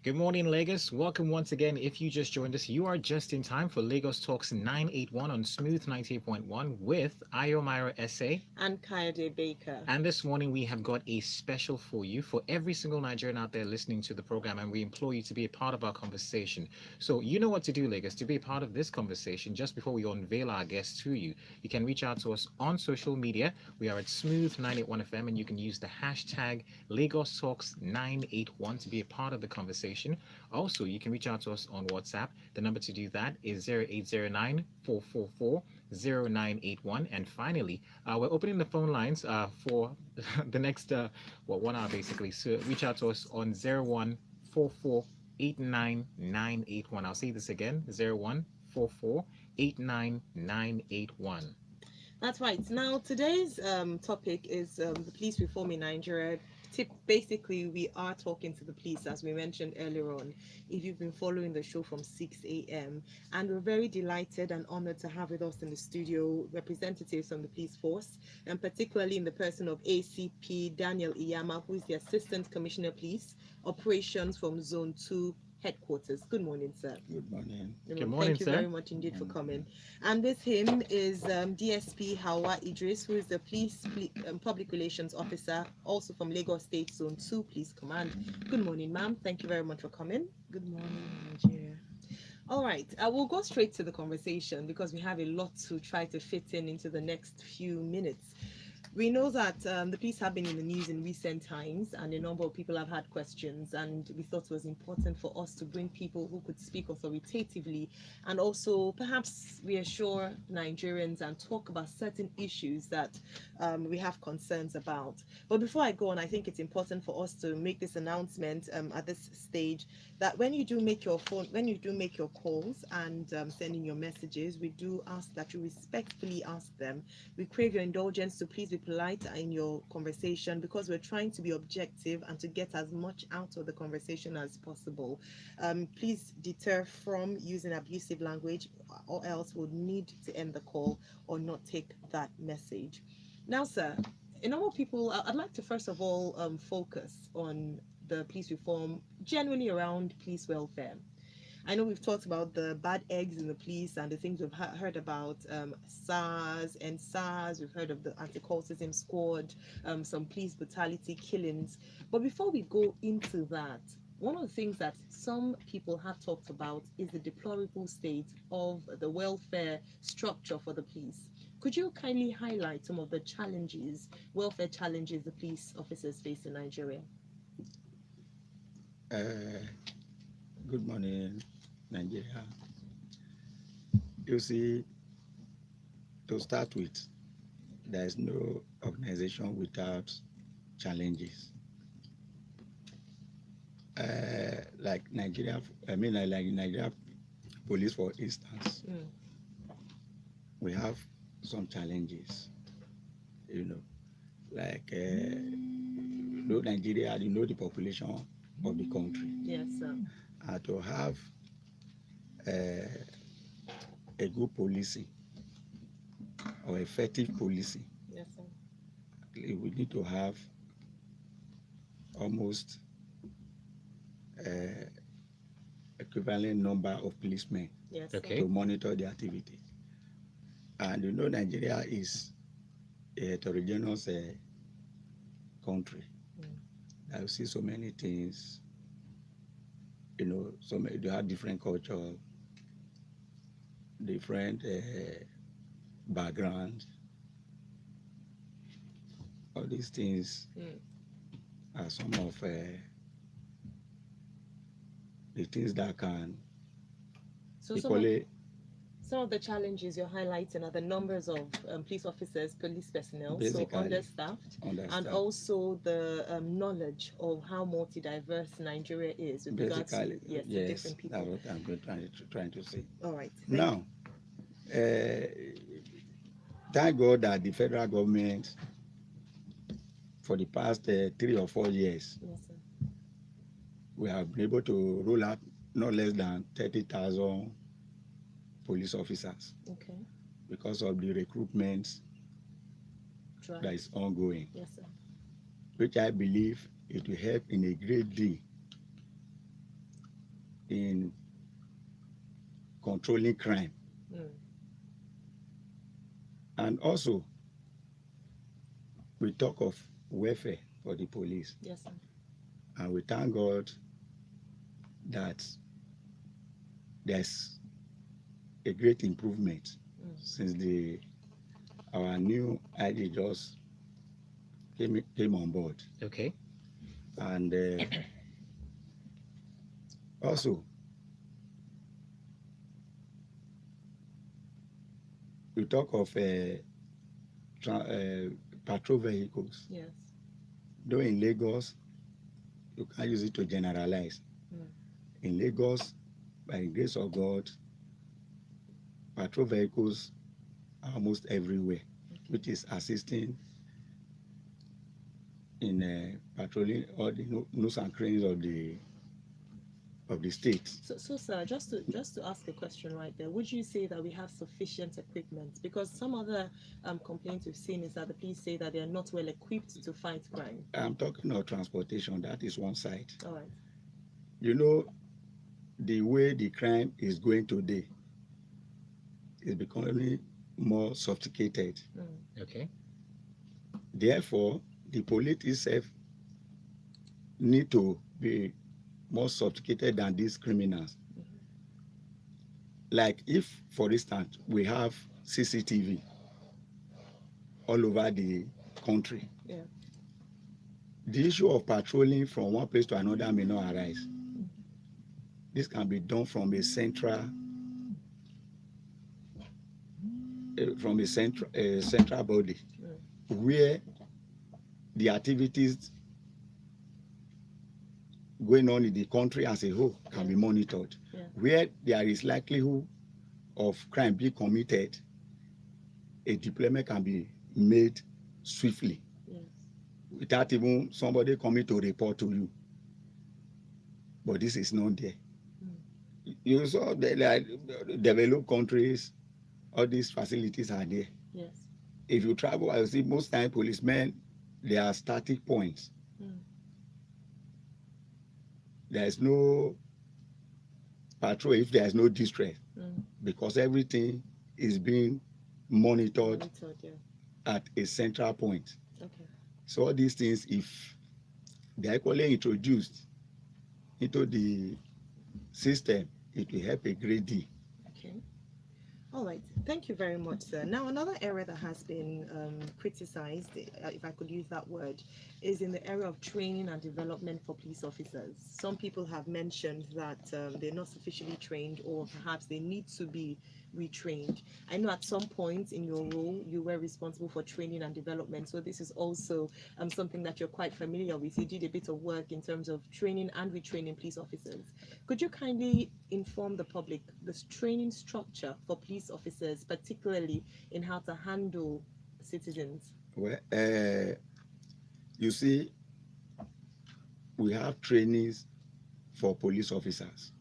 Good morning, Lagos. Welcome once again. If you just joined us, you are just in time for Lagos Talks 981 on Smooth 98.1 with Ayomira SA. And Kayode Baker. And this morning we have got a special for you for every single Nigerian out there listening to the program, and we implore you to be a part of our conversation. So you know what to do, Lagos, to be a part of this conversation. Just before we unveil our guests to you, you can reach out to us on social media. We are at Smooth 981 FM, and you can use the hashtag Lagos Talks 981 to be a part of the conversation. Also, you can reach out to us on WhatsApp. The number to do that is 0809 444 0981. And finally, we're opening the phone lines for the next 1 hour basically. So reach out to us on 0144 89981. I'll say this again: 0144 89981. That's right. Now, today's topic is the police reform in Nigeria. Basically, we are talking to the police, as we mentioned earlier on, if you've been following the show from 6 a.m. And we're very delighted and honored to have with us in the studio representatives from the police force, and particularly in the person of ACP Daniel Iyama, who is the Assistant Commissioner of Police Operations from Zone 2 headquarters. Good morning, sir. Good morning. Good morning, Thank you sir. very much indeed for coming. And with him is DSP Hawa Idris, who is the public relations officer, also from Lagos State Zone 2 Police Command. Good morning, ma'am. Thank you very much for coming. Good morning, Nigeria. All right, we'll go straight to the conversation because we have a lot to try to fit into the next few minutes. We know that the police have been in the news in recent times, and a number of people have had questions, and we thought it was important for us to bring people who could speak authoritatively and also perhaps reassure Nigerians and talk about certain issues that we have concerns about. But before I go on, I think it's important for us to make this announcement at this stage that when you do make your calls and send in your messages, we do ask that you respectfully ask them. We crave your indulgence to please be polite in your conversation because we're trying to be objective and to get as much out of the conversation as possible. Please deter from using abusive language, or else we'll need to end the call or not take that message. Now, sir, in normal people, I'd like to first of all focus on the police reform generally around police welfare. I know we've talked about the bad eggs in the police and the things we've heard about SARS and SARS. We've heard of the anti-cultism squad, some police brutality killings. But before we go into that, one of the things that some people have talked about is the deplorable state of the welfare structure for the police. Could you kindly highlight some of the welfare challenges the police officers face in Nigeria? Good morning, Nigeria. You see, to start with, there is no organization without challenges. Like Nigeria, like Nigeria police, for instance, we have some challenges. Like Nigeria, the population of the country. Yes, sir. To have a good policing or effective policing, Yes, sir. we need to have almost equivalent number of policemen Yes, Okay. to monitor the activity. And Nigeria is a heterogeneous country. I see so many things. They have different culture, different background. All these things are some of the things that can So equally. some of the challenges you're highlighting are the numbers of police officers, police personnel, so Basically, understaffed, and also the knowledge of how multi-diverse Nigeria is with regards to Yes, to different people. that's what I'm trying to say. All right. Now, thank God that the federal government, for the past 3 or 4 years, Yes, sir. we have been able to roll out not less than 30,000 police officers Okay. because of the recruitment Drive. that is ongoing, Yes, sir. which I believe it will help in a great deal in controlling crime. Mm. And also, we talk of welfare for the police. Yes, sir. And we thank God that there's a great improvement Mm. since our new IG just came on board. Okay. And also, we talk of patrol vehicles. Yes. Though in Lagos, you can't use it to generalize. Mm. In Lagos, by the grace of God, patrol vehicles are almost everywhere, which is assisting in patrolling all the nooks and crannies of the state. So, sir, just to ask a question right there, would you say that we have sufficient equipment? Because some other complaints we've seen is that the police say that they are not well equipped to fight crime. I'm talking of transportation, that is one side. All right. You know, the way the crime is going today is becoming more sophisticated. Mm. Okay. Therefore, the police itself need to be more sophisticated than these criminals. Mm-hmm. Like if, for instance, we have CCTV all over the country, Yeah. the issue of patrolling from one place to another may not arise. This can be done from a central body Mm. where the activities going on in the country as a whole can be monitored. Yeah. Where there is likelihood of crime being committed, a deployment can be made swiftly Yes. without even somebody coming to report to you. But this is not there. You saw the like, developed countries, all these facilities are there. Yes. If you travel, I see most time policemen, they are static points. Mm. There is no patrol if there is no distress, Mm. because everything is being monitored Monitored, yeah. at a central point. Okay. So all these things, if they are equally introduced into the system, it will help a great deal. Okay. All right. Thank you very much, sir. Now, another area that has been criticized, if I could use that word, is in the area of training and development for police officers. Some people have mentioned that they're not sufficiently trained, or perhaps they need to be retrained. I know at some point in your role you were responsible for training and development, so this is also something that you're quite familiar with. You did a bit of work in terms of training and retraining police officers. Could you kindly inform the public the training structure for police officers, particularly in how to handle citizens? Well, you see, we have trainings for police officers.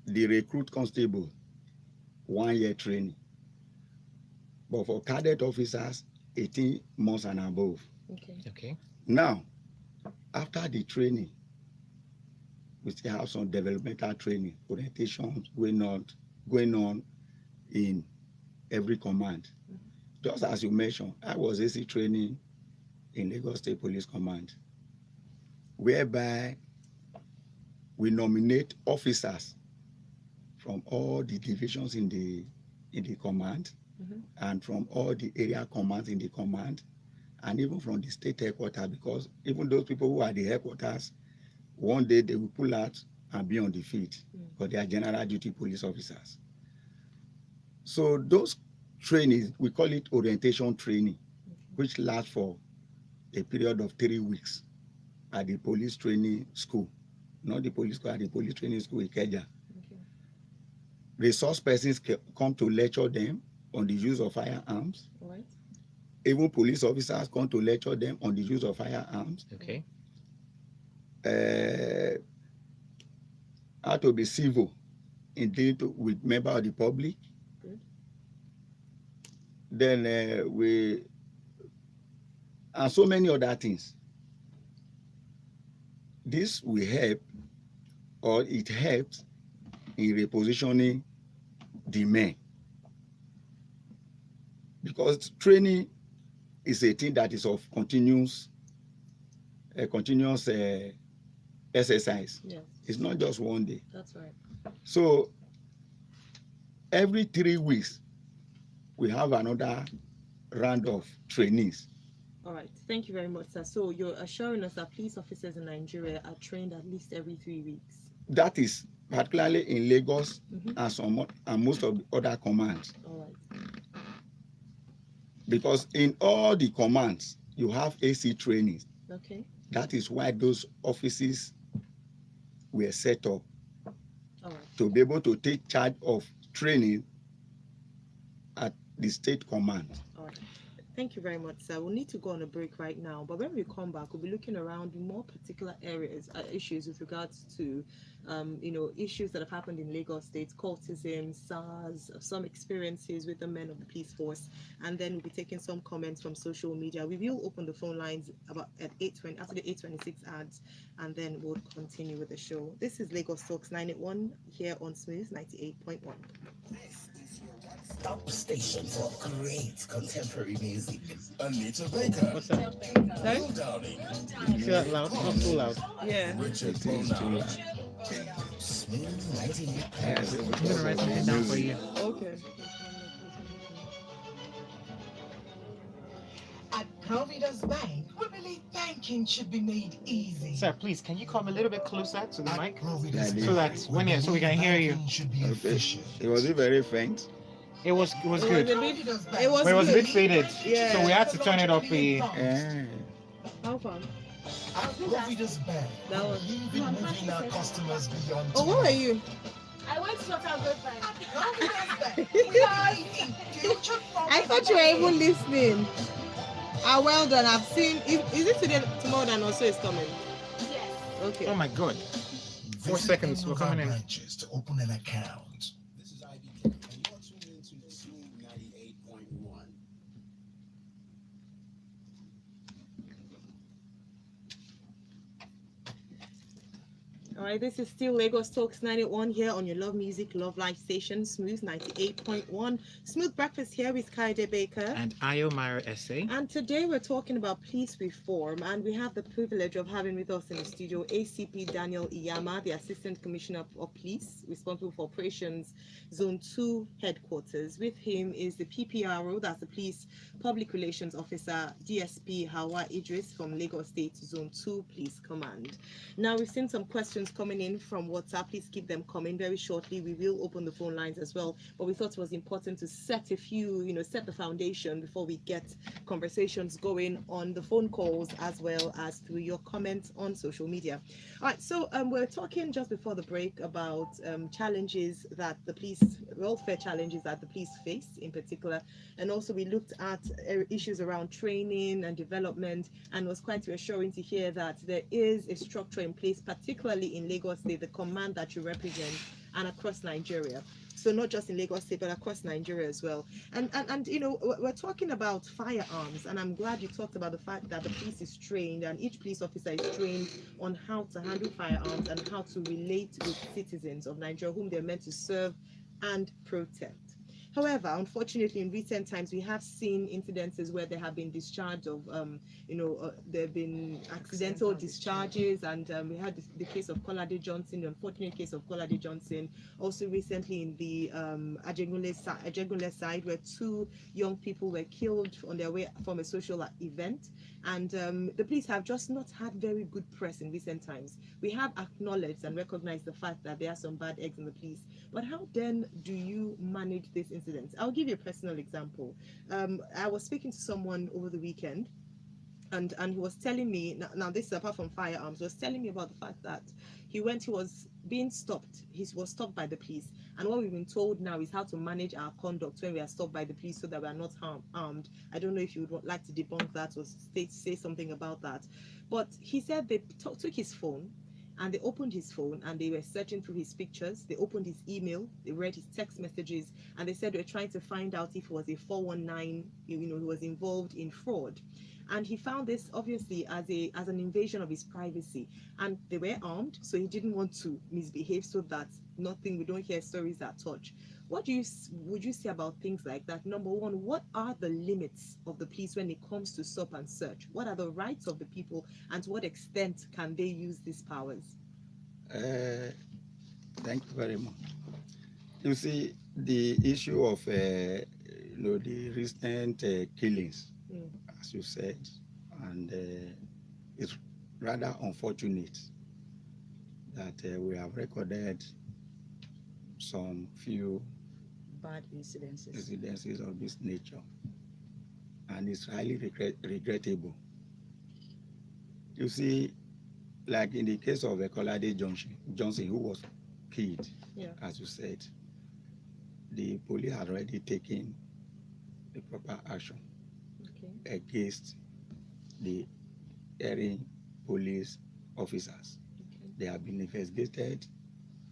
The recruit constable, 1 year training. But for cadet officers, 18 months and above. Okay. Okay. Now, after the training, we still have some developmental training, orientation going on in every command. Just as you mentioned, I was AC training in Lagos State Police Command, whereby we nominate officers from all the divisions in the command, and from all the area commands in the command, and even from the state headquarters, because even those people who are the headquarters, one day they will pull out and be on the field, because they are general duty police officers. So those trainings, we call it orientation training, which lasts for a period of 3 weeks at the police training school. Not the police school, at the police training school in Ikeja. Okay. Resource persons come to lecture them on the use of firearms. All right. Even police officers come to lecture them on the use of firearms. Okay. How to be civil in dealing with members of the public. Good. Then and so many other things. This will help or it helps in repositioning the men, because training is a thing that is of continuous exercise. Yes, It's not just one day. that's right. So every 3 weeks we have another round of trainings. All right. Thank you very much, sir. So you're assuring us that police officers in Nigeria are trained at least every 3 weeks. That is particularly in Lagos Mhm. and most of the other commands, All right. because in all the commands you have AC trainings. Okay. That is why those offices were set up, All right. to be able to take charge of training at the state command. All right. Thank you very much, sir. We'll need to go on a break right now, but when we come back, we'll be looking around more particular areas, issues with regards to, issues that have happened in Lagos State, cultism, SARS, some experiences with the men of the police force, and then we'll be taking some comments from social media. We will open the phone lines about at 8:20 after the 8:26 ads, and then we'll continue with the show. This is Lagos Talks 981 here on Smooth 98.1. Top station for great contemporary music. Anita Baker, What's that? Sorry? Will Downing, Is that loud? Not too loud. Yeah. Richard It is too Bona, loud. Smooth 98. Yes, I'm gonna write something down for you. Okay. At Providence Bank, we believe banking should be made easy. Sir, please, can you come a little bit closer to the At mic Providence Yeah, so Bank, that when so we can hear you? banking should be Okay. efficient. It was very faint. It was It was good, a bit. Providence Bank, It was but it was a bit good. faded. Yeah. So we had to turn it up. Eh, How fun? At Providence Bank, That was. we believe in moving our customers beyond. Oh, what are you? I went to Short House Bank. Providence Bank, we believe in future. I thought you were even listening. Ah, well done. I've seen. Is it today, tomorrow, and also is coming? Yes. Okay. Oh my God! 4 Visit seconds, any we're of our coming in. branches to open an account. This is IBK, and you're tuned into Smooth 98.1. All right. This is still Lagos Talks 91 here on your Love Music, Love Life station, Smooth 98.1. Smooth Breakfast here with Kaide Baker. And Ayo Myra Essay. And today we're talking about police reform, and we have the privilege of having with us in the studio ACP Daniel Iyama, the Assistant Commissioner of Police, responsible for Operations Zone 2 headquarters. With him is the PPRO, that's the Police Public Relations Officer, DSP Hawa Idris from Lagos State Zone 2 Police Command. Now, we've seen some questions coming in from WhatsApp. Please keep them coming very shortly. We will open the phone lines as well, but we thought it was important to set set the foundation before we get conversations going on the phone calls as well as through your comments on social media. All right, so we're talking just before the break about challenges that the police, welfare challenges that the police face in particular, and also we looked at issues around training and development, and it was quite reassuring to hear that there is a structure in place, particularly in Lagos State, the command that you represent, and across Nigeria. So not just in Lagos State, but across Nigeria as well. And we're talking about firearms, and I'm glad you talked about the fact that the police is trained, and each police officer is trained on how to handle firearms and how to relate with citizens of Nigeria whom they're meant to serve and protect. However, unfortunately, in recent times, we have seen incidences where there have been discharge of, there have been accidental discharges, and we had the case of Kolade Johnson, the unfortunate case of Kolade Johnson. Also recently in the Ajegunle side, where 2 young people were killed on their way from a social event. And the police have just not had very good press in recent times. We have acknowledged and recognized the fact that there are some bad eggs in the police. But how then do you manage this incident? I'll give you a personal example. I was speaking to someone over the weekend, and he was telling me, now this is apart from firearms, he was telling me about the fact that he was being stopped. He was stopped by the police, and what we've been told now is how to manage our conduct when we are stopped by the police so that we are not armed. I don't know if you would like to debunk that or say something about that. But he said they took his phone, and they opened his phone and they were searching through his pictures. They opened his email, they read his text messages, and they said they were trying to find out if it was a 419, he was involved in fraud. And he found this obviously as an invasion of his privacy. And they were armed, so he didn't want to misbehave so that nothing, we don't hear stories that touch. What would you say about things like that? Number one, what are the limits of the police when it comes to stop and search? What are the rights of the people, and to what extent can they use these powers? Thank you very much. You see, the issue of the recent killings, Mm. as you said, and it's rather unfortunate that we have recorded some few Bad incidences. incidences of this nature, and it's highly regrettable. You see, like in the case of Kolade Johnson, who was killed, Yeah. as you said, the police had already taken the proper action Okay. against the erring police officers. Okay. They have been investigated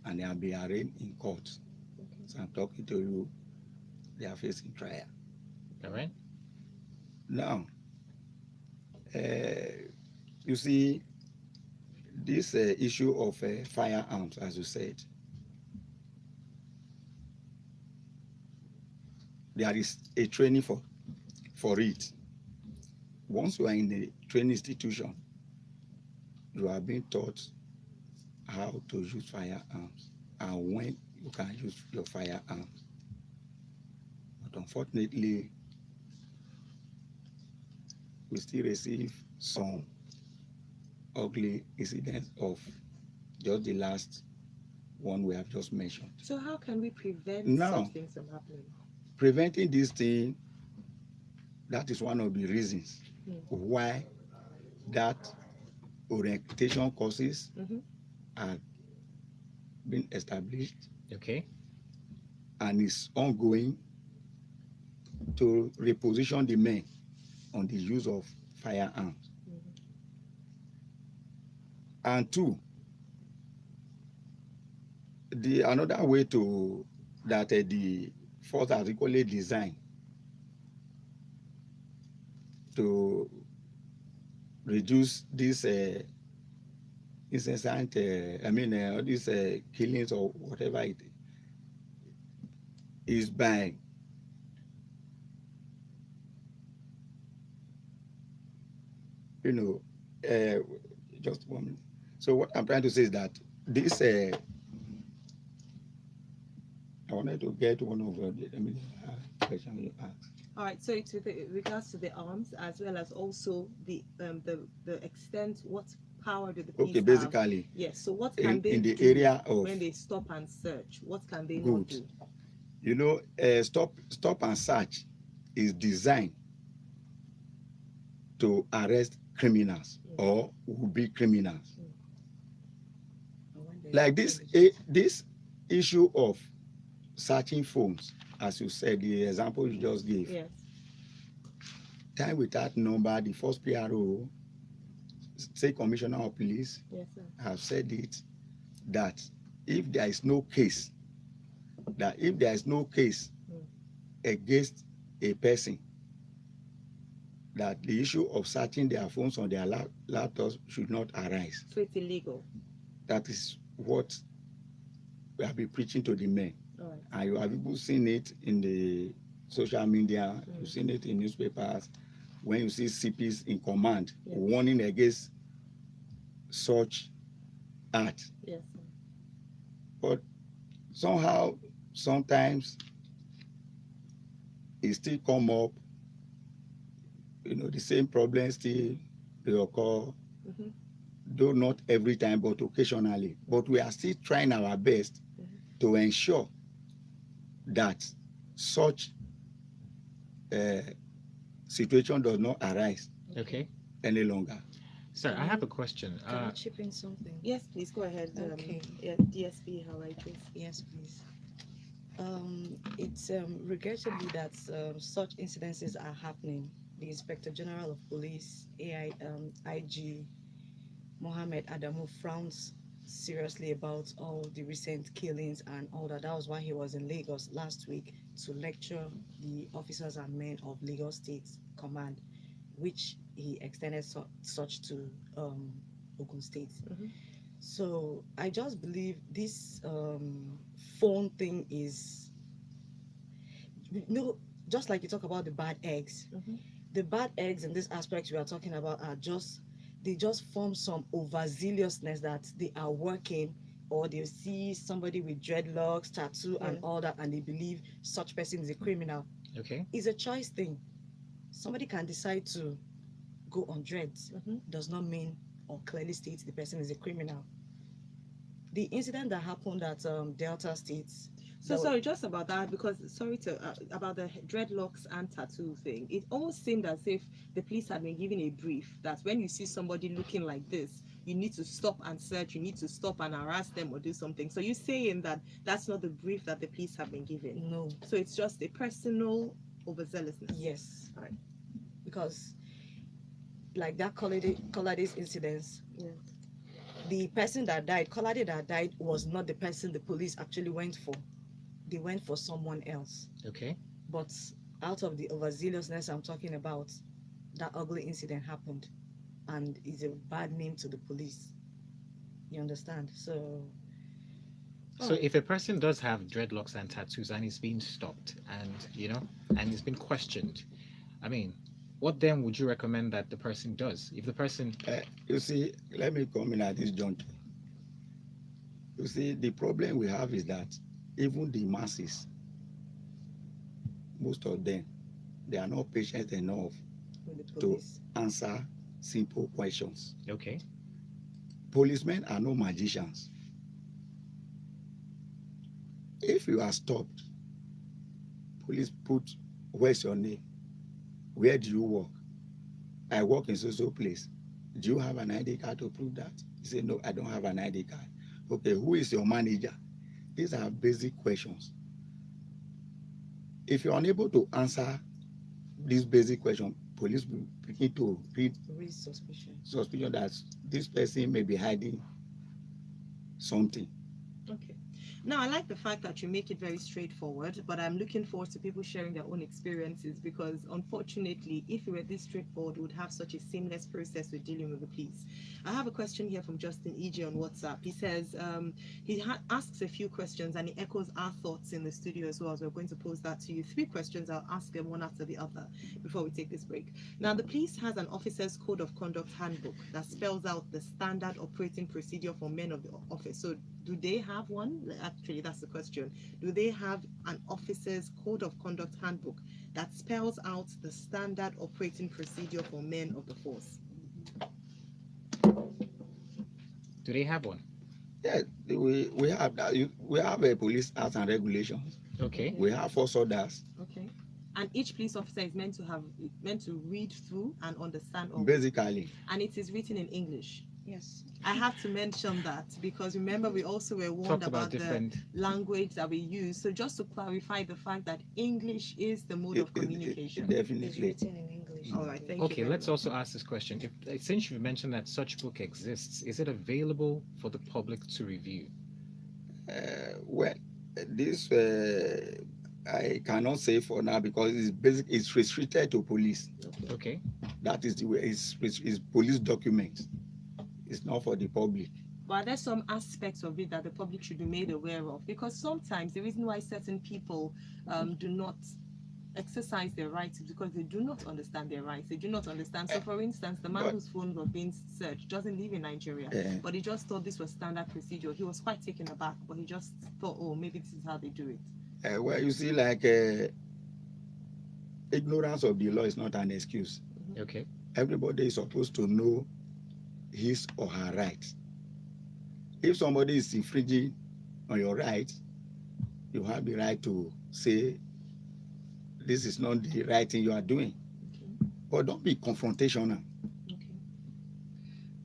and they have been arraigned in court. Okay. So I'm talking to you, they are facing trial. All right. Now, you see, this issue of firearms, as you said, there is a training for it. Once you are in a training institution, you are being taught how to use firearms and when you can use your firearms. But unfortunately, we still receive some ugly incidents of just the last one we have just mentioned. So how can we prevent Now, such things from happening? preventing this thing, that is one of the reasons Mm. why that orientation courses Mhm. are being established Okay. and is ongoing to reposition the men on the use of firearms. Mhm. And two, the another way to that the force has equally designed to reduce this incessant, all these killings or whatever it is by just 1 minute. So what I'm trying to say is that this I wanted to get one of the question you asked. All right. So to the regards to the arms, as well as also the extent, what power do the police Okay, have? basically, Yes. So what can they in the do area of when they stop and search? What can they not good, do? stop and search is designed to arrest criminals or would-be criminals. And when there's Like this, evidence. this issue of searching phones, as you said, the example you just gave. Yes. Time without number, the first PRO, State Commissioner of Police, Yes, sir. have said it that if there is no case, against a person, that the issue of searching their phones on their laptops should not arise. So it's illegal. That is what we have been preaching to the men. All right. And you have people seen it in the social media, Mm. you've seen it in newspapers, when you see CPs in command Yes. warning against such act. Yes, sir. But somehow, sometimes it still come up, the same problem still reoccur, Mhm. though not every time, but occasionally. But we are still trying our best to ensure that such situation does not arise Okay. any longer. Sir, I have a question. Can I chip in something? Yes, please go ahead. Okay. Yeah, DSP, how I guess. Yes, please. It's regrettably that such incidences are happening. The Inspector General of Police, IG Mohammed Adamu, frowns seriously about all the recent killings and all that. That was why he was in Lagos last week to lecture the officers and men of Lagos State Command, which he extended such to Ogun State. Mhm. So I just believe this phone thing is, you know, just like you talk about the bad eggs. Mhm. The bad eggs in this aspect we are talking about are just, they just form some overzealousness that they are working, or they see somebody with dreadlocks, tattoo, and Yeah. all that, and they believe such person is a criminal. Okay. It's a choice thing. Somebody can decide to go on dreads, Mhm. does not mean or clearly states the person is a criminal. The incident that happened at Delta State. So sorry, just about that, because sorry to about the dreadlocks and tattoo thing. It almost seemed as if the police had been given a brief that when you see somebody looking like this, you need to stop and search. You need to stop and harass them or do something. So you're saying that that's not the brief that the police have been given. No. So it's just a personal overzealousness. Yes. Right. Because like that Colades incidents, Yeah. the person that died, Colade that died, was not the person the police actually went for. They went for someone else. Okay. But out of the overzealousness I'm talking about, that ugly incident happened, and it's a bad name to the police. You understand? So So if a person does have dreadlocks and tattoos and is being stopped and and is being questioned, I mean, what then would you recommend that the person does? If the person You see, let me come in at this juncture. You see, the problem we have is that even the masses, most of them, they are not patient enough with the to police, answer simple questions. okay, Policemen are no magicians. If you are stopped, police put, where's your name? Where do you work? I work in so place. Do you have an ID card to prove that? You say, no, I don't have an ID card. Okay, who is your manager? These are basic questions. If you're unable to answer these basic questions, police will begin to read raise suspicion. suspicion that this person may be hiding something. Okay. Now, I like the fact that you make it very straightforward, but I'm looking forward to people sharing their own experiences because, unfortunately, if it were this straightforward, we would have such a seamless process with dealing with the police. I have a question here from Justin E.G. on WhatsApp. He says he asks a few questions and he echoes our thoughts in the studio as well. So we're going to pose that to you. 3 questions. I'll ask them one after the other before we take this break. Now, the police has an officer's code of conduct handbook that spells out the standard operating procedure for men of the office. So do they have one? Actually, that's the question. Do they have an officer's code of conduct handbook that spells out the standard operating procedure for men of the force? do they have one? Yeah, we have that. We have a police acts and regulations. Okay. We have force orders. Okay. And each police officer is meant to read through and understand all. Basically, And it is written in English. Yes. I have to mention that because remember we also were warned Talked about about the different. language that we use. So just to clarify the fact that English is the mode of communication. It's definitely. written in English. All right, thank you. Okay, very let's much. also ask this question. If since you mentioned that such book exists, is it available for the public to review? Well, this I cannot say for now because it's restricted to police. Okay. That is the way it's police documents. It's not for the public. But there's some aspects of it that the public should be made aware of because sometimes the reason why certain people do not exercise their rights is because they do not understand their rights. They do not understand. So, for instance, the man But- whose phone was being searched doesn't live in Nigeria, but he just thought this was standard procedure. He was quite taken aback, but he just thought, oh, maybe this is how they do it. Well, you see, like ignorance of the law is not an excuse. Okay. Everybody is supposed to know his or her rights. If somebody is infringing on your rights, you have the right to say this is not the right thing you are doing. Okay. But don't be confrontational. Okay.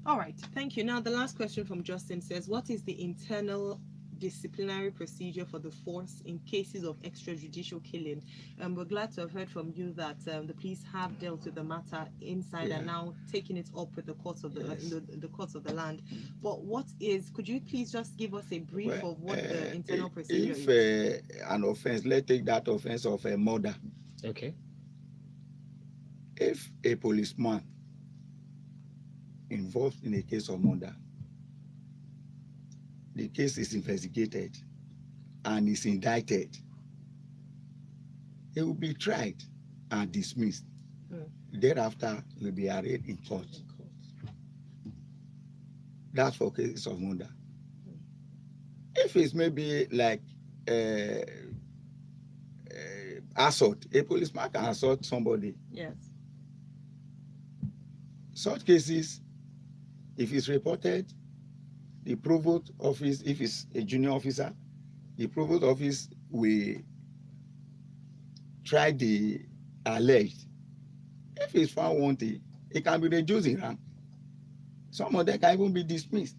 All right. Thank you. Now, the last question from Justin says, what is the internal disciplinary procedure for the force in cases of extrajudicial killing. We're glad to have heard from you that the police have dealt with the matter inside and now taking it up with the courts of the courts of the land. But could you please just give us a brief of what the internal procedure if is? an offense, let's take that offense of a murder. Okay. If a policeman involved in a case of murder, the case is investigated and is indicted, he will be tried and dismissed. Thereafter, he will be arraigned in court. That's for cases of murder. If it's maybe like assault, a policeman can assault somebody. Yes. Such cases, if it's reported, the provost office, if it's a junior officer, the provost office will try the alleged. If it's found wanting, it can be reduced in rank. Some of them can even be dismissed.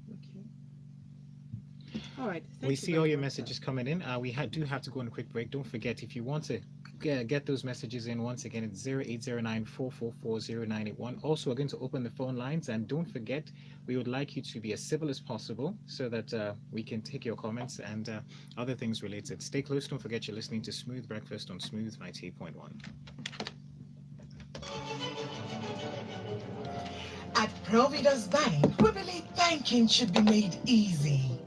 Okay. All right. We see all your messages coming in. We do have to go on a quick break. Don't forget, if you want to get those messages in, once again, it's 0809-444-0981. Also, we're going to open the phone lines, and don't forget, we would like you to be as civil as possible so that we can take your comments and other things related. Stay close. Don't forget, you're listening to Smooth Breakfast on Smooth 98.1. At Providence Bank, we believe banking should be made easy.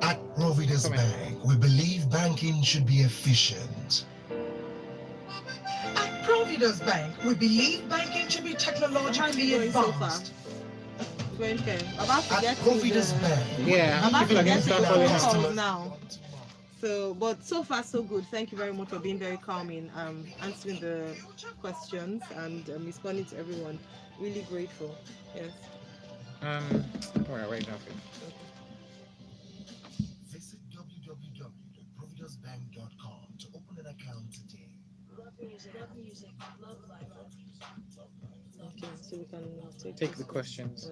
At Providence Bank, we believe banking should be efficient. At Providence Bank, we believe banking should be technologically advanced. Going fair. About to At get Providence to the, Bank, Yeah, about people to are going get to to start the calling phone us. calls now. So, but so far so good. Thank you very much for being very calm in answering the questions and responding to everyone. Really grateful. Yes. All right, right now. visit www.providencebank.com to open an account today. Okay, so we can Take the questions.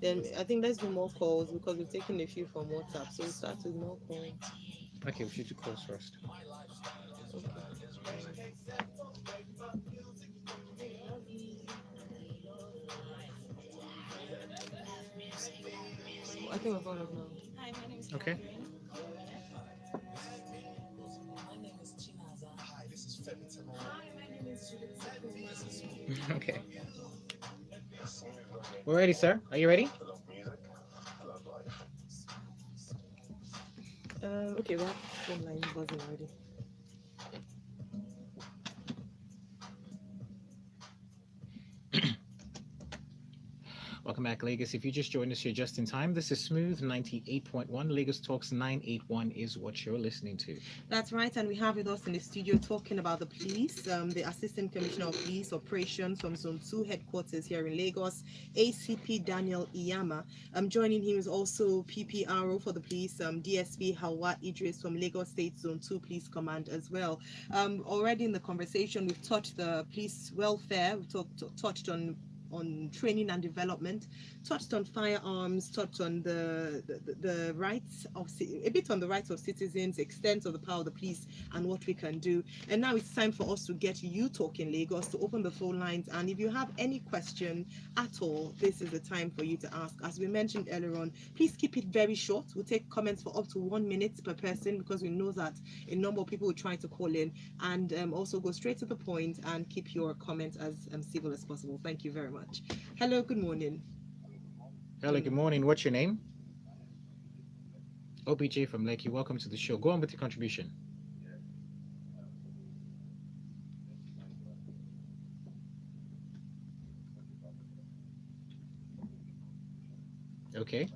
Then I think let's do more calls because we've taken a few from WhatsApp. So we'll start with more calls. Okay, we should do calls first. Okay. I think we're calling now. Okay. Hi, this is Femi Tamara. Okay. We're ready, sir. Are you ready? Okay, we have phone line buzzing already. Welcome back, Lagos. If you just joined us here just in time, this is Smooth 98.1. Lagos Talks 981 is what you're listening to. That's right, and we have with us in the studio talking about the police, the Assistant Commissioner of Police Operations from Zone 2 headquarters here in Lagos, ACP Daniel Iyama. Joining him is also PPRO for the police, DSP Hawa Idris from Lagos State Zone 2 Police Command as well. Already in the conversation, we've touched the police welfare, we've touched on training and development, touched on firearms, touched on the rights of a bit on the rights of citizens, extent of the power of the police, and what we can do. And now it's time for us to get you talking, Lagos, to open the phone lines. And if you have any question at all, this is the time for you to ask. As we mentioned earlier on, please keep it very short. We'll take comments for up to 1 minute per person because we know that a number of people will try to call in, and also go straight to the point and keep your comments as civil as possible. Thank you very much. Hello, good morning. Hello, good morning. What's your name? OBJ from Lekki. Welcome to the show. Go on with your contribution. Okay.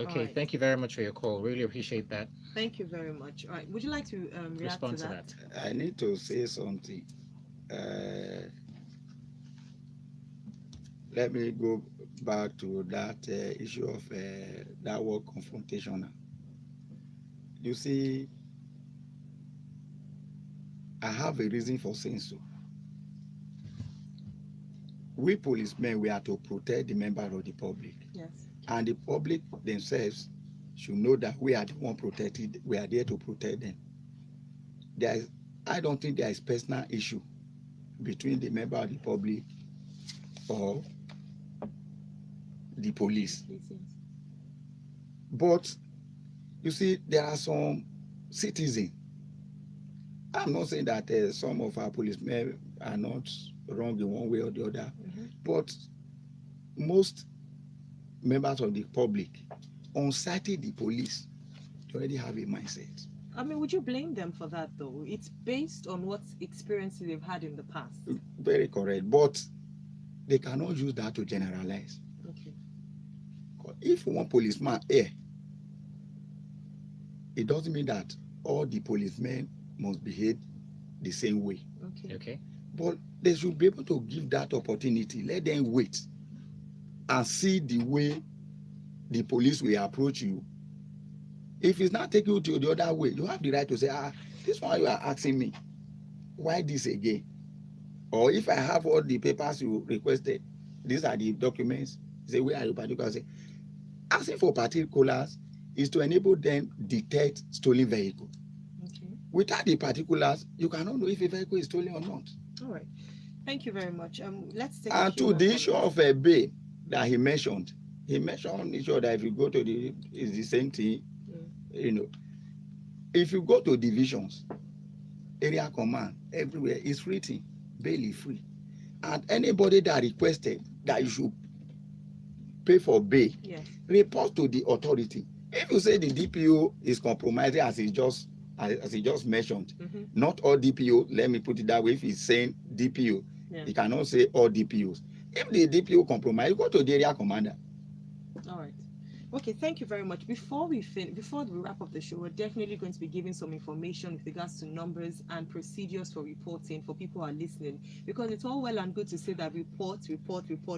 Okay, right. thank you very much for your call. Really appreciate that. Thank you very much. All right. Would you like to react to Respond to that? that. I need to say something. Uh, Let me go back to that issue of that word confrontational. You see, I have a reason for saying so. We policemen, we are to protect the member of the public. Yes. And the public themselves should know that we are the one protected. We are there to protect them. I don't think there is personal issue between the member of the public or the police. Please, yes. But you see, there are some citizens. I'm not saying that some of our policemen are not wrong in one way or the other, but most members of the public, on citing the police, they already have a mindset. I mean, would you blame them for that though? It's based on what experiences they've had in the past. Very correct, but they cannot use that to generalize. Okay. If one policeman here, it doesn't mean that all the policemen must behave the same way. Okay. Okay. But they should be able to give that opportunity. Let them wait and see the way the police will approach you. If it's not taking you to the other way, you have the right to say, this one you are asking me, why this again? Or if I have all the papers you requested, these are the documents, say, where are you particular? Say, asking for particulars is to enable them detect stolen vehicle. Okay. Without the particulars, you cannot know if a vehicle is stolen or not. All right. Thank you very much. Let's take. And to the issue of a bail that he mentioned issue that if you go to it's the same thing. You know, if you go to divisions, area command, everywhere is written, bail is free. And anybody that requested that you should pay for bail, Yes. report to the authority. If you say the DPO is compromising as he just mentioned, not all DPO, let me put it that way, if he's saying DPO, he cannot say all DPOs. If the DPO compromise, you go to the area commander. All right. Okay, thank you very much. Before we wrap up the show, we're definitely going to be giving some information with regards to numbers and procedures for reporting for people who are listening. Because it's all well and good to say that report,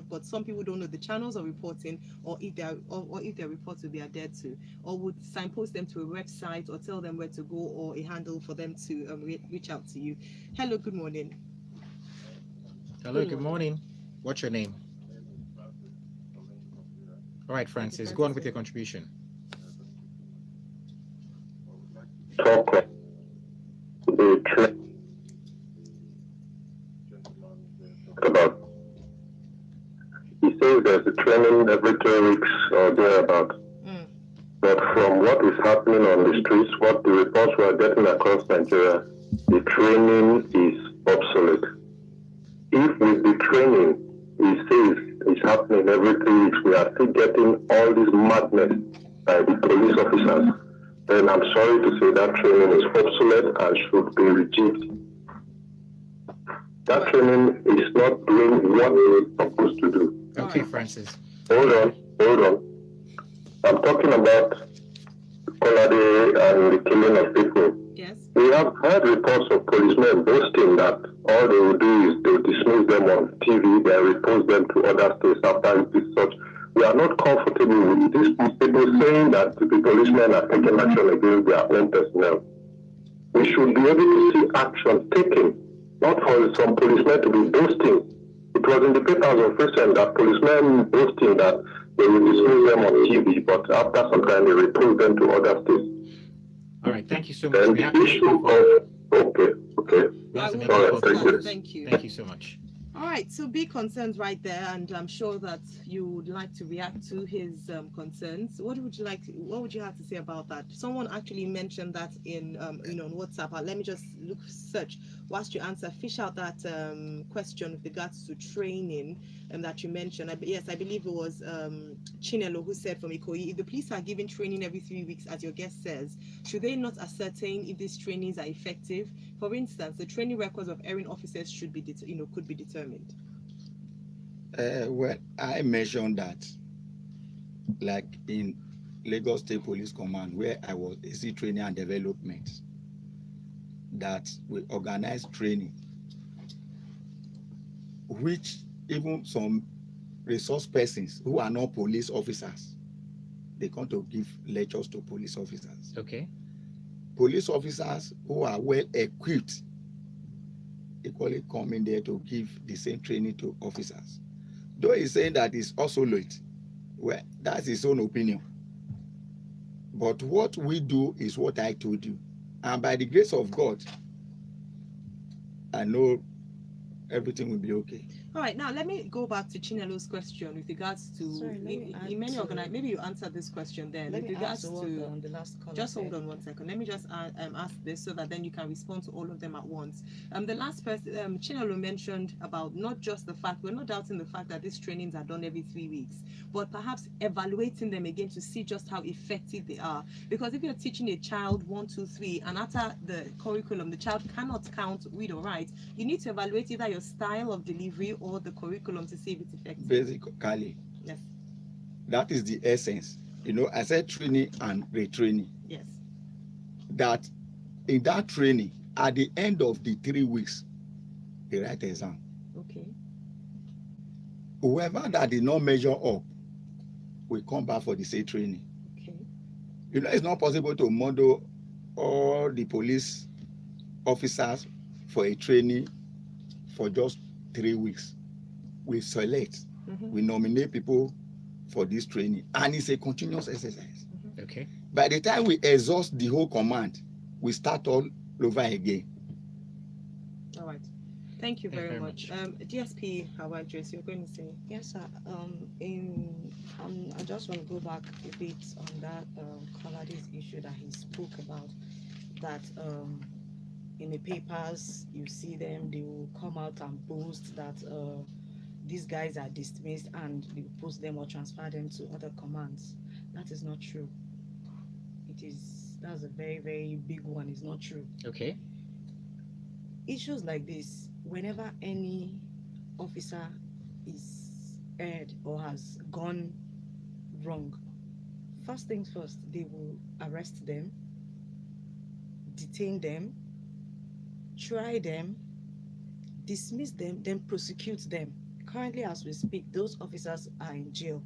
but some people don't know the channels of reporting or if their reports will be adhered to, or would signpost them to a website or tell them where to go or a handle for them to reach out to you. Hello, good morning. Hello, good morning. What's your name? All right, Francis, go on with your contribution. Talk the about. He says there's a training every 2 weeks or thereabout. But from what is happening on the streets, what the reports we are getting across Nigeria, the training is obsolete. If with the training he says is happening every 3 weeks, we are still getting all this madness by the police officers, then I'm sorry to say that training is obsolete and should be rejigged. That training is not doing what it's supposed to do. Okay, Francis. Hold on. I'm talking about Colade and the killing of people. Yes. We have heard reports of policemen boasting that all they will do is they dismiss them on TV, they report them to other states after it is such. We are not comfortable with these people saying that the policemen are taking action against their own personnel. We should be able to see action taken, not for some policemen to be boasting. It was in the papers of recent that policemen boasting that they will dismiss them on TV, but after some time they report them to other states. All right, thank you so much. And the issue of okay. Thank you. Thank you so much. All right, so big concerns right there, and I'm sure that you would like to react to his concerns. What would you have to say about that? Someone actually mentioned that in on WhatsApp. Let me just search whilst you answer. Fish out that question with regards to training that you mentioned. I believe it was Chinelo who said from Ikoyi, if the police are giving training every 3 weeks, as your guest says, should they not ascertain if these trainings are effective? For instance, the training records of erring officers should be could be determined. Well, I mentioned that, like in Lagos State Police Command, where I was AC training and development, that we organized training, which even some resource persons who are not police officers, they come to give lectures to police officers. Okay. Police officers who are well equipped equally come in there to give the same training to officers. Though he's saying that it's also late, well, that's his own opinion. But what we do is what I told you. And by the grace of God, I know everything will be okay. All right, now let me go back to Chinelo's question with regards to Sorry, let me add in many to- organizations. Maybe you answer this question then. Let With me regards ask what to the last caller just hold said. on 1 second. Let me just ask this so that then you can respond to all of them at once. The last person, Chinelo mentioned about not just the fact, we're not doubting the fact that these trainings are done every 3 weeks, but perhaps evaluating them again to see just how effective they are. Because if you're teaching a child 1, 2, 3, and after the curriculum, the child cannot count, read or write, you need to evaluate either your style of delivery or the curriculum to see if it's effective. Basically, Yes. that is the essence. You know, I said training and retraining. Yes. That in that training, at the end of the 3 weeks, they write exam. Okay. Whoever that did not measure up will come back for the same training. Okay. You know, it's not possible to model all the police officers for a training for just 3 weeks. We select, we nominate people for this training, and it's a continuous exercise. Okay. By the time we exhaust the whole command, we start all over again. All right. Thank you Thank you very very much. DSP Hawaii Joyce, you're going to say. Yes, sir. I just want to go back a bit on that cowardice issue that he spoke about. That in the papers, you see them, they will come out and boast that these guys are dismissed, and they will post them or transfer them to other commands. That is not true. That's a very, very big one. It's not true. Okay. Issues like this, whenever any officer is erred or has gone wrong, first things first, they will arrest them, detain them, try them, dismiss them, then prosecute them. Currently, as we speak, those officers are in jail.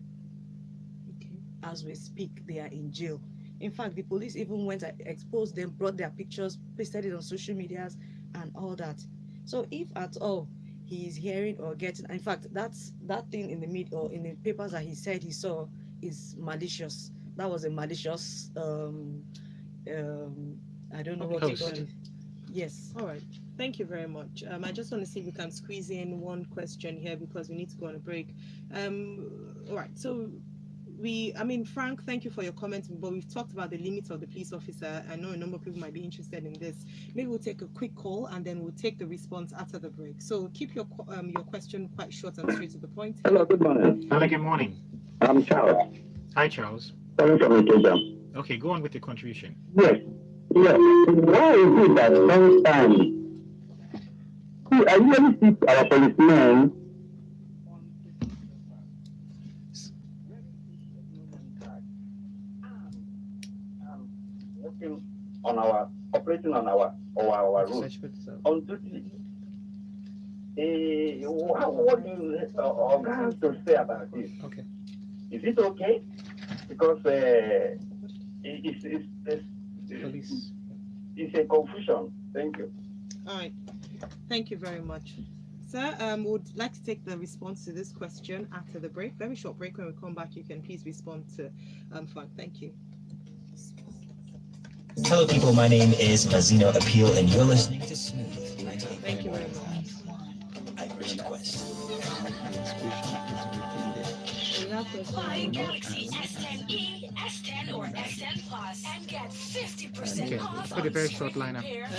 Okay. As we speak, they are in jail. In fact, the police even went and exposed them, brought their pictures, pasted it on social medias, and all that. So if at all he is hearing or getting, in fact, that thing in the media or in the papers that he said he saw is malicious. That was a malicious, I don't know what to call it. Yes. All right. Thank you very much. I just want to see if we can squeeze in one question here because we need to go on a break. All right. So Frank, thank you for your comments, but we've talked about the limits of the police officer. I know a number of people might be interested in this. Maybe we'll take a quick call and then we'll take the response after the break. So keep your question quite short and straight to the point. Hello, good morning. Hello, good morning. I'm Charles. Hi, Charles. Calling from Ikeja. Okay, go on with your contribution. Yes. Yes. Why is it that sometimes I usually see our policemen working on our operating on our road on duty. What do you have to say about this? Okay. Is it okay? Because Police. it's a confusion. Thank you. All right. Thank you very much. Sir, would like to take the response to this question after the break. Very short break. When we come back, you can please respond to Frank. Thank you. Hello, people. My name is Mazino Appeal, and you're listening to Smooth. Thank you very much. Irish Quest. We have questions. Buy Galaxy S10e, S10 or S10 Plus and get 50% Okay, off put a on very screen short lineup. repair Uh-huh.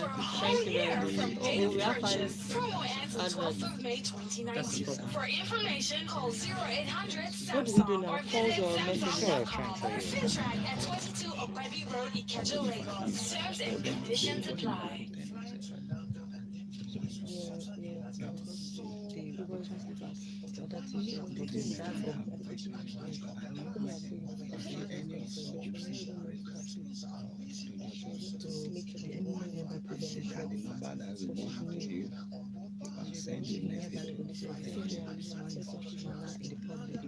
for a whole Thank you year very from much. date We of have purchase. finance Promo ends on 12th of May That's the 2019. problem. For information, call 0800 What do we do Samsung now? or Calls visit or messages? Sure, I'll try and Samsung.com tell or you. FitTrack at 22 Okwebi Road, Ikeja, Lagos. Terms and conditions apply. other teachers. But this is that from to make sure that anyone ever put them in That the number that we want to give, you can send a message to police officer in the public,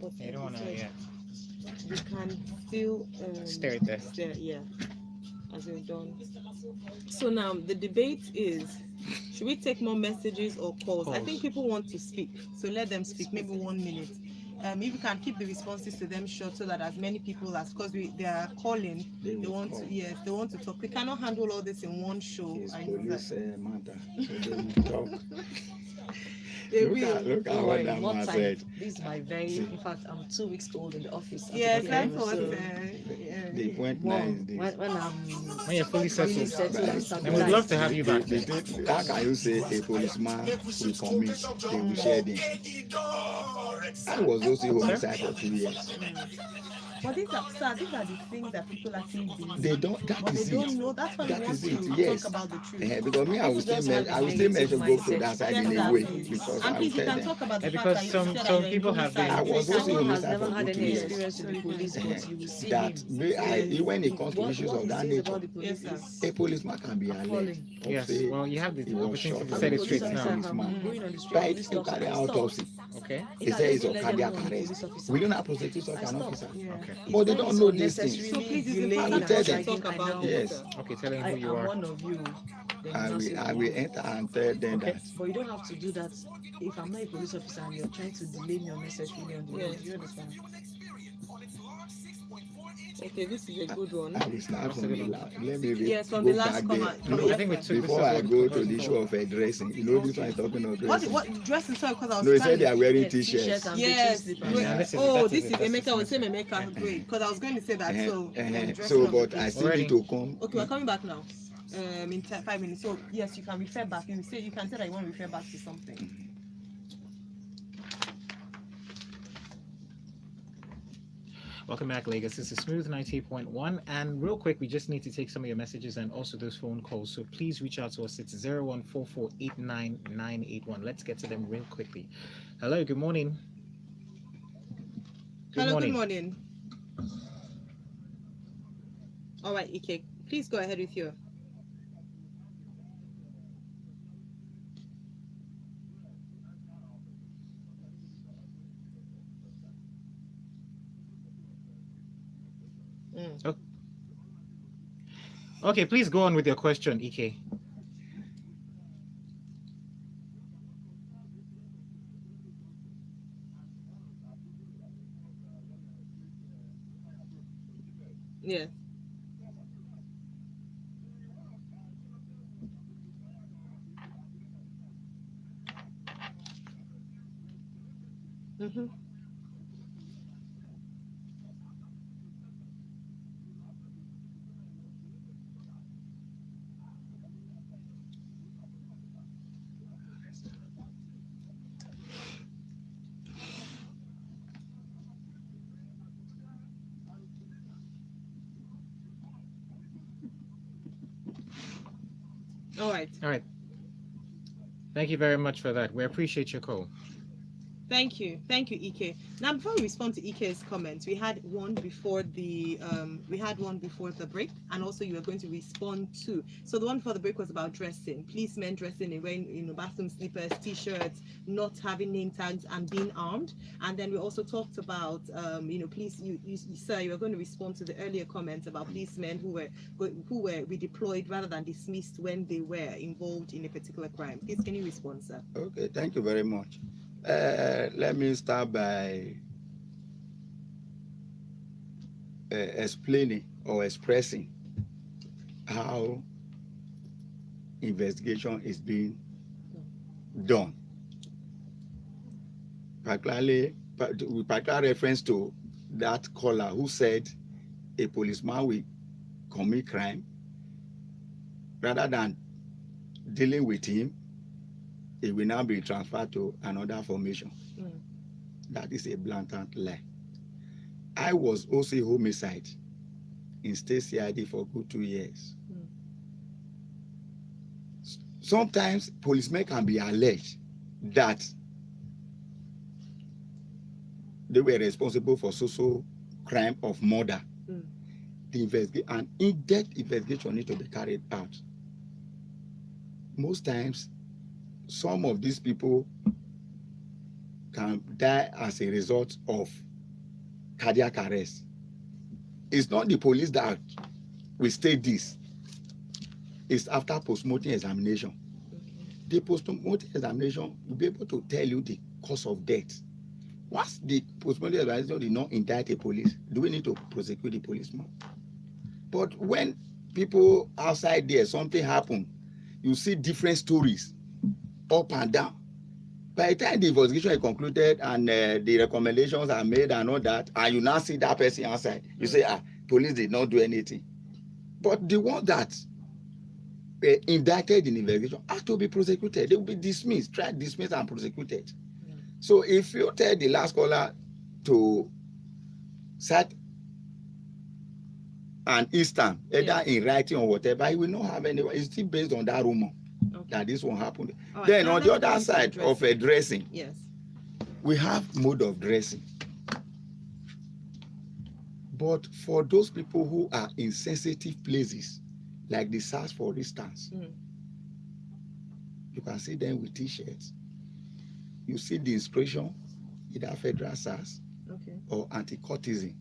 but You don't want to, yeah. You can still Stare at that. yeah, as you're done. So now the debate is, should we take more messages or calls? I think people want to speak, so let them speak. Maybe 1 minute. If we can keep the responses to them short, so that as many people as, because they are calling, they want to, yes, they want to talk. We cannot handle all this in one show. It's I know police that. matter, so they will talk. They Look will. at what Don't worry, that what man time? said. This is my very, in fact, I'm 2 weeks old in the office. Yes, Okay, that's what. so The point now is this. when I'm When you're fully settled, settled and and we'd stabilized. love to have you back. How can you say a policeman will commit, they will share them? I was also homicide for 2 years. But these are the things that people actually believe. They don't. That But is they don't it. know. That's why That we want is it. to Yes. talk about the truth. Because me, I will still mention go to that side in a way, because I And will please, you tell can them. talk about the Yeah, fact because that you some- said that some you're in people have homicide. been- I was also Someone has homicide never for had good 2 any years. experience with the police, but you will see That him. when it comes to What issues he of that says nature, about the police Yes, is a policeman can be alleged appalling. of Yes, say well, you have the he was opportunity shot to by set a it straight police now. policeman. Going on the street, But police you stops carry and out stops. autopsy. Okay. They say it's a Let them cardiac know I'm a arrest. police officer. We don't have prosecute such I an stop. officer. Yeah. Okay. But they When don't it's know these things. So please, it's delaying I will important tell to them. talk about Yes. this. Okay, tell them I who you am are. one of you. Then you now say, I will enter and tell them Okay. that. but you don't have to do that if I'm not a police officer and you're trying to delay me unnecessarily on the road. Yes. Do you understand? Okay, this is a good one. I will start That's a from good the one. last. Let me Yes, from go the last back comment. there. No, I think we took this before as I what go the to the person issue called. of dressing, you know this one is talking of What dressing. dressing? Sorry, because I was No, he trying said they to. are wearing Yes, t-shirts. t-shirts and Yes. slippers. Yeah, this is- Oh, that this is is it, Emeka. I was saying that's Emeka. Great, because I was going to say that. So dressing So, of the but I police. still need to come. Okay, we're coming back now. In 5 minutes. So yes, you can refer back. You can say that you want to refer back to something. Welcome back, Lagos. This is Smooth 98.1. And real quick, we just need to take some of your messages and also those phone calls. So please reach out to us. It's 0144899981. Let's get to them real quickly. Hello, good morning. Good Hello, morning. good morning. All right, Ike, please go ahead with your. Okay, please go on with your question, Ike. Yeah. Mm-hmm. All right. All right. Thank you very much for that. We appreciate your call. Thank you, Ike. Now, before we respond to Ike's comments, we had one before the break, and also you were going to respond to. So the one before the break was about dressing, policemen dressing and wearing, bathroom slippers, t-shirts, not having name tags, and being armed. And then we also talked about, police. You sir, you were going to respond to the earlier comments about policemen who were redeployed rather than dismissed when they were involved in a particular crime. Please, can you respond, sir? Okay, thank you very much. Let me start by explaining or expressing how investigation is being done. Particularly with particular reference to that caller who said a policeman will commit crime rather than dealing with him, it will now be transferred to another formation. That is a blatant lie. I was also homicide in state CID for good 2 years. sometimes policemen can be alleged that they were responsible for social crime of murder. An in-depth investigation need to be carried out. Most times, some of these people can die as a result of cardiac arrest. It's not the police that will state this. It's after post-mortem examination. The post-mortem examination will be able to tell you the cause of death. Once the post-mortem examination did not indict a police, do we need to prosecute the policeman? But when people outside there, something happened, you see different stories up and down. By the time the investigation is concluded and the recommendations are made and all that, and you now see that person outside, you say, police did not do anything. But the one that indicted in the investigation have to be prosecuted. They will be dismissed, tried, dismissed, and prosecuted. So if you tell the last caller to set an instant, either in writing or whatever, he will not have any. It's still based on that rumor that this one happened. Right. Then on the other side of dressing, yes, we have mode of dressing. But for those people who are in sensitive places, like the SARS, for instance, you can see them with T-shirts. You see the inscription, either federal SARS or anti-cultism.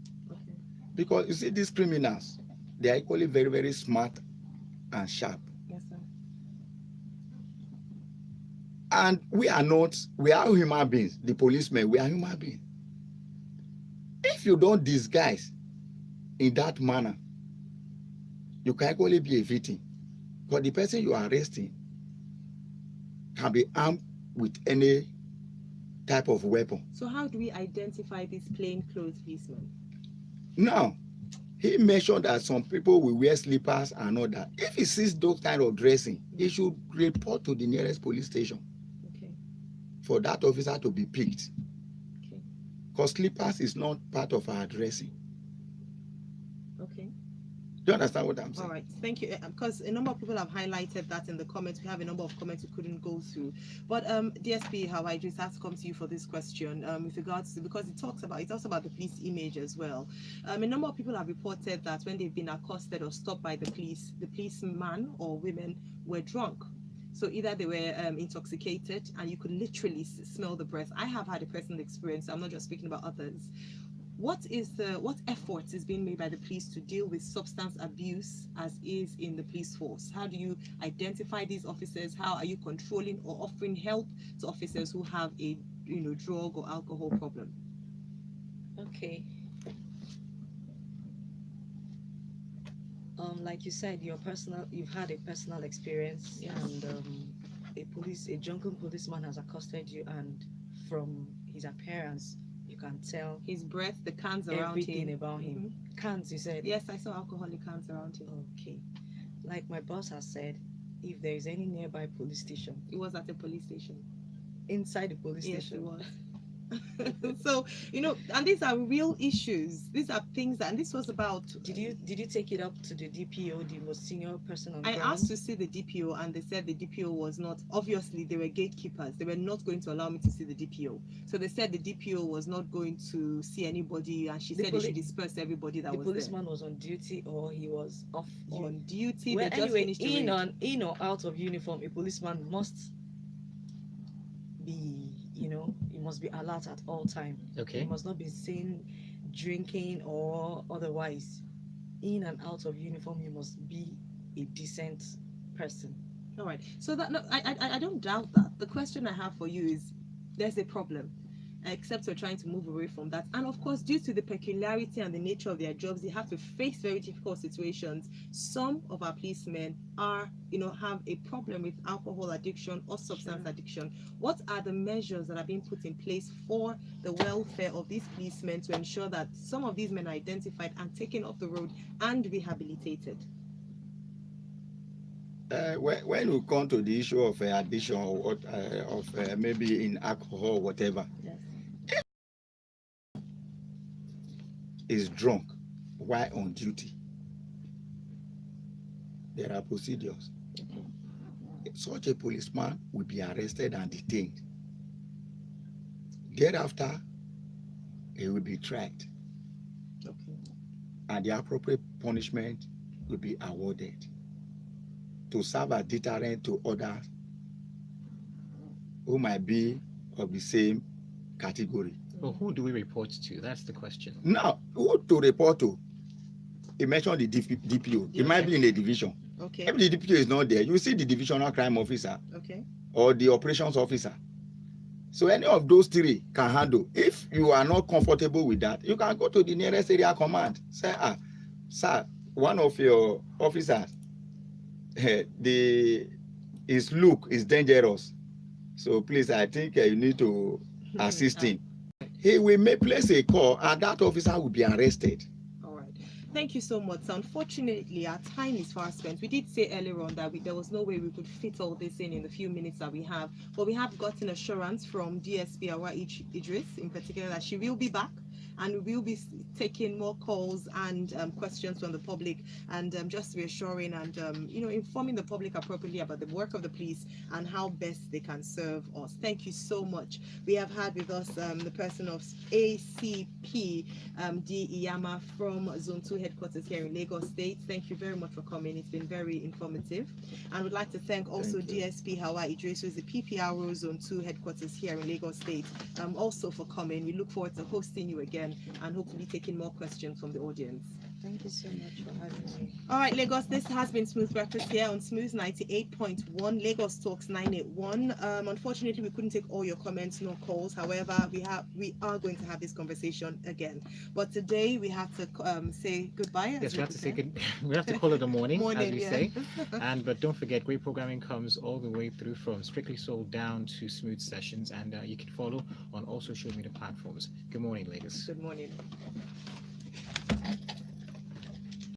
Because you see these criminals, they are equally very, very smart and sharp. Yes, sir. And we are human beings. The policemen, we are human beings. If you don't disguise in that manner, you can equally be a victim. Because the person you are arresting can be armed with any type of weapon. So how do we identify these plainclothes policemen? Now, he mentioned that some people will wear slippers and all that. If he sees those kind of dressing, he should report to the nearest police station for that officer to be picked. Because slippers is not part of our dressing. Okay. Do you understand what I'm saying? All right, thank you. Because a number of people have highlighted that in the comments. We have a number of comments we couldn't go through. But DSP, how I just have to come to you for this question with regards to, because it talks about the police image as well. A number of people have reported that when they've been accosted or stopped by the policeman or women were drunk. So either they were intoxicated and you could literally smell the breath. I have had a personal experience. I'm not just speaking about others. What efforts is being made by the police to deal with substance abuse as is in the police force? How do you identify these officers? How are you controlling or offering help to officers who have a drug or alcohol problem? Okay. Like you said, you've had a personal experience, yes. And a drunken policeman has accosted you, and from his appearance, you can tell his breath, the cans around everything him. about him. Cans, you said? Yes, I saw alcoholic cans around him. Okay. Like my boss has said, if there is any nearby police station. It was at a police station. Inside the police station? Yes, it was. So, and these are real issues. These are things that, and this was about. Did you take it up to the DPO, the most senior person on the ground? I asked to see the DPO, and they said the DPO was not. Obviously, they were gatekeepers. They were not going to allow me to see the DPO. So they said the DPO was not going to see anybody, and she said they should disperse everybody that was there. The policeman was on duty, or he was off on duty. Well, they just anyway, finished in or out of uniform, a policeman must be. He must be alert at all time. Okay. He must not be seen drinking or otherwise. In and out of uniform, you must be a decent person. All right. So that I don't doubt that. The question I have for you is, there's a problem. Except we're trying to move away from that. And of course, due to the peculiarity and the nature of their jobs, they have to face very difficult situations. Some of our policemen have a problem with alcohol addiction or substance addiction. What are the measures that are being put in place for the welfare of these policemen to ensure that some of these men are identified and taken off the road and rehabilitated? When we come to the issue of addiction or maybe in alcohol or whatever, yes. Is drunk while on duty, there are procedures. Okay. such a policeman will be arrested and detained. Thereafter, he will be tried, Okay. and the appropriate punishment will be awarded to serve as deterrent to others who might be of the same category. Well, who do we report to? That's the question. Now, who to report to? He mentioned the DPO. It might be in a division. Okay. If the DPO is not there, you see the divisional crime officer Okay. or the operations officer. So any of those three can handle. If you are not comfortable with that, you can go to the nearest area command. Say, sir, one of your officers, his look is dangerous. So please, I think you need to assist him. He will place a call, and that officer will be arrested. All right. Thank you so much. So unfortunately, our time is fast spent. We did say earlier on that there was no way we could fit all this in the few minutes that we have. But we have gotten assurance from DSP Awa Idris, in particular, that she will be back. And we will be taking more calls and questions from the public, and just reassuring and informing the public appropriately about the work of the police and how best they can serve us. Thank you so much. We have had with us the person of ACP D. Iyama from Zone 2 headquarters here in Lagos State. Thank you very much for coming. It's been very informative. And we'd like to thank also DSP Hawa Idris, who is the PPRO Zone 2 headquarters here in Lagos State, also for coming. We look forward to hosting you again and hopefully taking more questions from the audience. Thank you so much for having me. All right, Lagos, this has been Smooth Breakfast here on Smooth 98.1, Lagos Talks 981. Unfortunately, we couldn't take all your comments nor calls. However, we are going to have this conversation again. But today we have to say goodbye. Yes, we have to say we have to call it a morning, as we say. But don't forget, great programming comes all the way through from Strictly Soul down to Smooth Sessions, and you can follow on all social media platforms. Good morning, Lagos. Good morning.